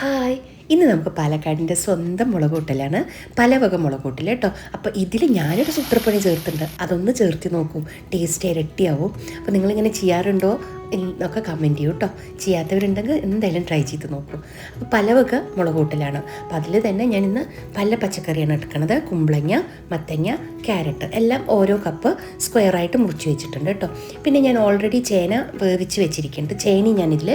Hi, ഇന്ന് നമുക്ക് പാലക്കാടിൻ്റെ സ്വന്തം മുളക് കൂട്ടലാണ്, പലവക മുളക് കൂട്ടൽ കേട്ടോ. അപ്പോൾ ഇതിൽ ഞാനൊരു സൂത്രപ്പണി ചേർത്തിട്ടുണ്ട്, അതൊന്ന് ചേർത്ത് നോക്കൂ, ടേസ്റ്റ് ഇരട്ടിയാവും. അപ്പോൾ നിങ്ങളിങ്ങനെ ചെയ്യാറുണ്ടോ എന്നൊക്കെ കമൻറ്റ് ചെയ്യൂ കേട്ടോ. ചെയ്യാത്തവരുണ്ടെങ്കിൽ എന്തായാലും ട്രൈ ചെയ്ത് നോക്കൂ. അപ്പോൾ പലവക മുളക് കൂട്ടലാണ്. അപ്പോൾ അതിൽ തന്നെ ഞാൻ ഇന്ന് പല പച്ചക്കറിയാണ് എടുക്കുന്നത്. കുമ്പളങ്ങ, മത്തങ്ങ, ക്യാരറ്റ് എല്ലാം ഓരോ കപ്പ് സ്ക്വയറായിട്ട് മുറിച്ച് വെച്ചിട്ടുണ്ട് കേട്ടോ. പിന്നെ ഞാൻ ഓൾറെഡി ചേന വേവിച്ച് വെച്ചിരിക്കുന്നുണ്ട്, ചേനി ഞാനിതിൽ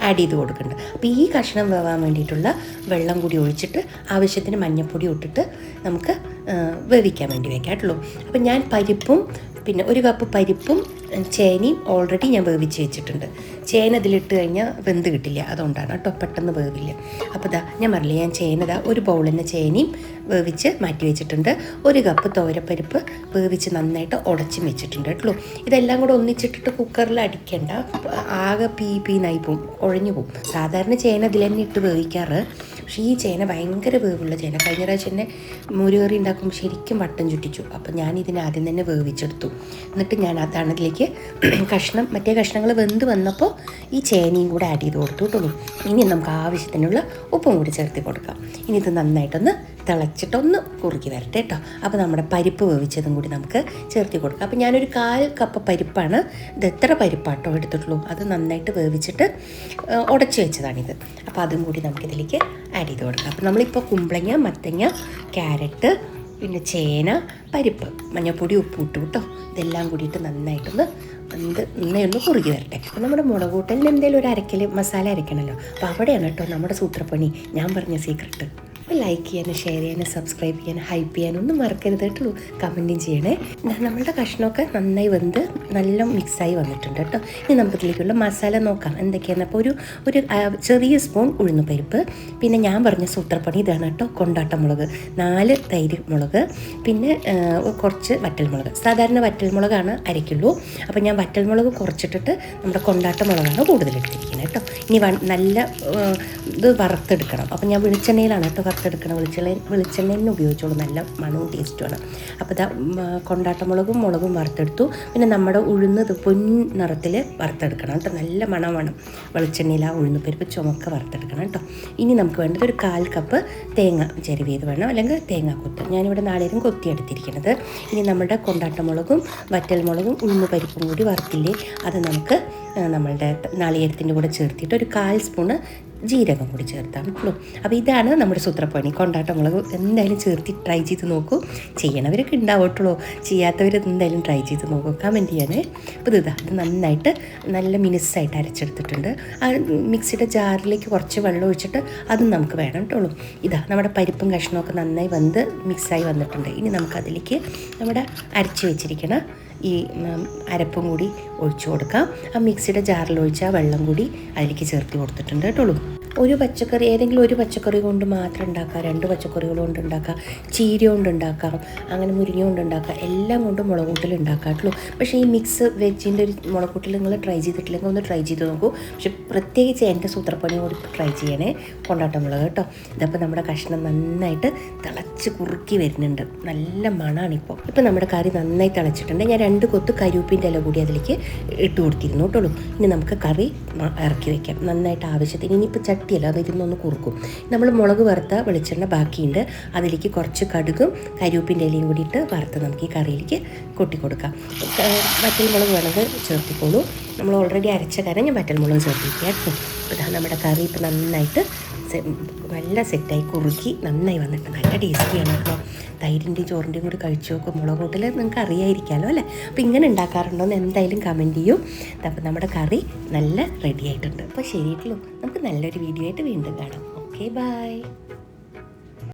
ആഡ് ചെയ്ത് കൊടുക്കുന്നുണ്ട്. അപ്പോൾ ഈ കഷ്ണം വേവാൻ വേണ്ടിയിട്ടുള്ള വെള്ളം കൂടി ഒഴിച്ചിട്ട് ആവശ്യത്തിന് മഞ്ഞൾപ്പൊടി ഇട്ടിട്ട് നമുക്ക് വേവിക്കാൻ വേണ്ടി വെക്കാട്ടുള്ളൂ. അപ്പം ഞാൻ പരിപ്പും പിന്നെ ഒരു കപ്പ് പരിപ്പും ചേനയും ഓൾറെഡി ഞാൻ വേവിച്ച് വെച്ചിട്ടുണ്ട്. ചേന ഇതിലിട്ട് കഴിഞ്ഞാൽ വെന്ത് കിട്ടില്ല, അതുകൊണ്ടാണ് കേട്ടോ, പെട്ടെന്ന് വേവില്ല. അപ്പോൾ ഞാൻ പറഞ്ഞില്ലേ, ഞാൻ ചേന ഒരു ബൗളിന് ചേനയും വേവിച്ച് മാറ്റി വെച്ചിട്ടുണ്ട്. ഒരു കപ്പ് തോരപ്പരിപ്പ് വേവിച്ച് നന്നായിട്ട് ഉടച്ചും വെച്ചിട്ടുണ്ട് കേട്ടോ. ഇതെല്ലാം കൂടെ ഒന്നിച്ചിട്ടിട്ട് കുക്കറിൽ അടിക്കേണ്ട, ആകെ പീനായി പോവും, കുഴഞ്ഞു പോവും. സാധാരണ ചേന ഇതിൽ തന്നെ ഇട്ട് വേവിക്കാറ്, പക്ഷേ ഈ ചേന ഭയങ്കര വേവുള്ള ചേന. കഴിഞ്ഞ പ്രാവശ്യം തന്നെ മോരുകറി ഉണ്ടാക്കുമ്പോൾ ശരിക്കും വട്ടം ചുറ്റിച്ചു. അപ്പോൾ ഞാൻ ഇതിനെ ആദ്യം തന്നെ വേവിച്ചെടുത്തു. എന്നിട്ട് ഞാൻ അതാണ് ഇതിലേക്ക് മറ്റേ കഷ്ണങ്ങൾ വെന്ത് വന്നപ്പോൾ ഈ ചേനയും കൂടെ ആഡ് ചെയ്ത് കൊടുത്തുള്ളൂ. ഇനി നമുക്ക് ആവശ്യത്തിനുള്ള ഉപ്പും കൂടി ചേർത്ത് കൊടുക്കാം. ഇനി ഇത് നന്നായിട്ടൊന്ന് തിളച്ചിട്ടൊന്ന് കുറുക്കി വരട്ടെ കേട്ടോ. അപ്പോൾ നമ്മുടെ പരിപ്പ് വേവിച്ചതും കൂടി നമുക്ക് ചേർത്ത് കൊടുക്കാം. അപ്പോൾ ഞാനൊരു 1/4 കപ്പ് പരിപ്പാണ്, ഇത് എത്ര പരിപ്പാട്ടോ എടുത്തിട്ടുള്ളൂ, അത് നന്നായിട്ട് വേവിച്ചിട്ട് ഉടച്ച് വെച്ചതാണിത്. അപ്പോൾ അതും കൂടി നമുക്കിതിലേക്ക് ആഡ് ചെയ്ത് കൊടുക്കാം. അപ്പോൾ നമ്മളിപ്പോൾ കുമ്പളങ്ങ, മത്തങ്ങ, ക്യാരറ്റ്, പിന്നെ ചേന, പരിപ്പ്, മഞ്ഞൾപ്പൊടി, ഉപ്പ് ഇട്ടു കേട്ടോ. ഇതെല്ലാം കൂടിയിട്ട് നന്നായിട്ടൊന്ന് നന്നായി ഒന്ന് കുറുകി വരട്ടെ. അപ്പോൾ നമ്മുടെ മുളക് കൂട്ടലിന് എന്തെങ്കിലും ഒരു അരക്കൽ മസാല അരയ്ക്കണമല്ലോ. അപ്പോൾ അവിടെയാണ് കേട്ടോ നമ്മുടെ സൂത്രപ്പണി, ഞാൻ പറഞ്ഞ സീക്രട്ട്. ലൈക്ക് ചെയ്യാനും ഷെയർ ചെയ്യാനും സബ്സ്ക്രൈബ് ചെയ്യാനും ഹൈപ്പ് ചെയ്യാനും ഒന്നും മറക്കരുത് കേട്ടോ. കമൻറ്റും ചെയ്യണേ. നമ്മളുടെ കഷ്ണമൊക്കെ നന്നായി വെന്ത് നല്ല മിക്സായി വന്നിട്ടുണ്ട് കേട്ടോ. ഇനി നമുക്കിതിലേക്കുള്ള മസാല നോക്കാം എന്തൊക്കെയാണ്. അപ്പോൾ ഒരു ചെറിയ സ്പൂൺ ഉഴുന്നുപരിപ്പ്, പിന്നെ ഞാൻ പറഞ്ഞ സൂത്രപ്പണി ഇതാണ് കേട്ടോ, കൊണ്ടാട്ടമുളക് 4 തൈര് മുളക്, പിന്നെ കുറച്ച് വറ്റൽമുളക്. സാധാരണ വറ്റൽമുളകാണ് അരയ്ക്കുള്ളൂ, അപ്പോൾ ഞാൻ വറ്റൽമുളക് കുറച്ചിട്ടിട്ട് നമ്മുടെ കൊണ്ടാട്ടമുളകാണ് കൂടുതലെടുത്തിരിക്കുന്നത് കേട്ടോ. ഇനി നല്ല ഇത് വറുത്തെടുക്കണം. അപ്പോൾ ഞാൻ വെളിച്ചെണ്ണയിലാണ് കേട്ടോ വറുത്തെടുക്കണം. വെളിച്ചെണ്ണയിൽ ഉപയോഗിച്ചോളൂ, നല്ല മണവും ടേസ്റ്റുമാണ്. അപ്പോൾ കൊണ്ടാട്ടമുളകും മുളകും വറുത്തെടുത്തു. പിന്നെ നമ്മുടെ ഉഴുന്ന് പൊന്നിറത്തിൽ വറുത്തെടുക്കണം കേട്ടോ, നല്ല മണം വേണം. വെളിച്ചെണ്ണയിൽ ആ ഉഴുന്നുപരിപ്പ് ചുമക്ക വറുത്തെടുക്കണം കേട്ടോ. ഇനി നമുക്ക് വേണ്ടത് ഒരു 1/4 കപ്പ് തേങ്ങ ചെരുവിയത് വേണം, അല്ലെങ്കിൽ തേങ്ങാക്കൊത്ത്. ഞാനിവിടെ നാളേരും കൊത്തിയെടുത്തിരിക്കുന്നത്. ഇനി നമ്മുടെ കൊണ്ടാട്ടമുളകും വറ്റൽമുളകും ഉഴുന്നുപരിപ്പും കൂടി വറുത്തില്ലേ, അത് നമുക്ക് നമ്മളുടെ നാളികേരത്തിൻ്റെ കൂടെ ചേർത്തിട്ട് ഒരു 1/4 സ്പൂണ് ജീരകം കൂടി ചേർത്താൽ പറ്റുള്ളൂ. അപ്പോൾ ഇതാണ് നമ്മുടെ സൂത്രപ്പണി. കൊണ്ടാട്ടമുളക് എന്തായാലും ചേർത്തി ട്രൈ ചെയ്ത് നോക്കൂ. ചെയ്യണവരൊക്കെ ഉണ്ടാവട്ടുള്ളൂ, ചെയ്യാത്തവർ എന്തായാലും ട്രൈ ചെയ്ത് നോക്കൂ, കമൻറ്റ് ചെയ്യാനേ. അപ്പോൾ ഇത് നന്നായിട്ട് നല്ല മിനുസായിട്ട് അരച്ചെടുത്തിട്ടുണ്ട്. ആ മിക്സിയുടെ ജാറിലേക്ക് കുറച്ച് വെള്ളം ഒഴിച്ചിട്ട് അതും നമുക്ക് വേണം കേട്ടുള്ളൂ. നമ്മുടെ പരിപ്പും കഷ്ണമൊക്കെ നന്നായി വെന്ത് മിക്സായി വന്നിട്ടുണ്ട്. ഇനി നമുക്കതിലേക്ക് നമ്മുടെ അരച്ച് വെച്ചിരിക്കണ ഈ അരപ്പും കൂടി ഒഴിച്ചു കൊടുക്കാം. ആ മിക്സിയുടെ ജാറിൽ ഒഴിച്ച വെള്ളം കൂടി അതിലേക്ക് ചേർത്ത് കൊടുത്തിട്ടുണ്ട് കേട്ടുള്ളൂ. ഒരു പച്ചക്കറി, ഏതെങ്കിലും ഒരു പച്ചക്കറി കൊണ്ട് മാത്രം ഉണ്ടാക്കാം, 2 പച്ചക്കറികൾ കൊണ്ട് ഉണ്ടാക്കാം, ചീര കൊണ്ട് ഉണ്ടാക്കാം, അങ്ങനെ മുരിങ്ങ കൊണ്ട് ഉണ്ടാക്കാം, എല്ലാം കൊണ്ടും മുളക് കൂട്ടൽ ഉണ്ടാക്കാട്ടുള്ളൂ. പക്ഷേ ഈ മിക്സ് വെജിൻ്റെ ഒരു മുളക് കൂട്ടൽ നിങ്ങൾ ട്രൈ ചെയ്തിട്ടില്ലെങ്കിൽ ഒന്ന് ട്രൈ ചെയ്ത് നോക്കൂ. പക്ഷെ പ്രത്യേകിച്ച് എൻ്റെ സൂത്രപ്പണി കൂടി ട്രൈ ചെയ്യണേ, കൊണ്ടാട്ടമുളക് കേട്ടോ. ഇതപ്പോൾ നമ്മുടെ കഷ്ണം നന്നായിട്ട് തിളച്ച് കുറുക്കി വരുന്നുണ്ട്, നല്ല മണമാണിപ്പോൾ. ഇപ്പോൾ നമ്മുടെ കറി നന്നായി തിളച്ചിട്ടുണ്ട്. ഞാൻ 2 കൊത്ത് കരിവേപ്പിൻ്റെ ഇല കൂടി അതിലേക്ക് ഇട്ട് കൊടുത്തിരുന്നു കേട്ടുള്ളൂ. ഇനി നമുക്ക് കറി ഇറക്കി വയ്ക്കാം നന്നായിട്ട് ആവശ്യത്തിന്. ഇനിയിപ്പോൾ ചട്ടിയല്ല, അത് ഇരുന്നൊന്ന് കുറുക്കും. നമ്മൾ മുളക് വറുത്ത വെളിച്ചെണ്ണ ബാക്കിയുണ്ട്, അതിലേക്ക് കുറച്ച് കടുകും കരിവേപ്പിൻ്റെ ഇലയും കൂടിയിട്ട് വറുത്ത് നമുക്ക് ഈ കറിയിലേക്ക് കൊട്ടിക്കൊടുക്കാം. വറ്റൽമുളക് വേണമെങ്കിൽ ചേർത്തിക്കോളൂ. നമ്മൾ ഓൾറെഡി അരച്ച കറി ഞാൻ വറ്റൽമുളക് ചേർത്തിരിക്കുകയായിരുന്നു. അപ്പോൾ നമ്മുടെ കറി ഇപ്പോൾ നന്നായിട്ട് നല്ല സെറ്റായി കുറുക്കി നന്നായി വന്നിട്ട് നല്ല ടേസ്റ്റിയാണ് കേട്ടോ. തൈരിൻ്റെയും ചോറിൻ്റെയും കൂടി കഴിച്ചു നോക്കും. മുളക് കൂട്ടൽ നിങ്ങൾക്ക് അറിയായിരിക്കാമല്ലോ അല്ലേ. അപ്പോൾ ഇങ്ങനെ ഉണ്ടാക്കാറുണ്ടോ എന്ന് എന്തായാലും കമൻറ്റ് ചെയ്യും. അപ്പോൾ നമ്മുടെ കറി നല്ല റെഡി ആയിട്ടുണ്ട്. അപ്പോൾ ശരിയായിട്ടുള്ളൂ, നമുക്ക് നല്ലൊരു വീഡിയോ ആയിട്ട് വീണ്ടും കാണാം. Okay, by.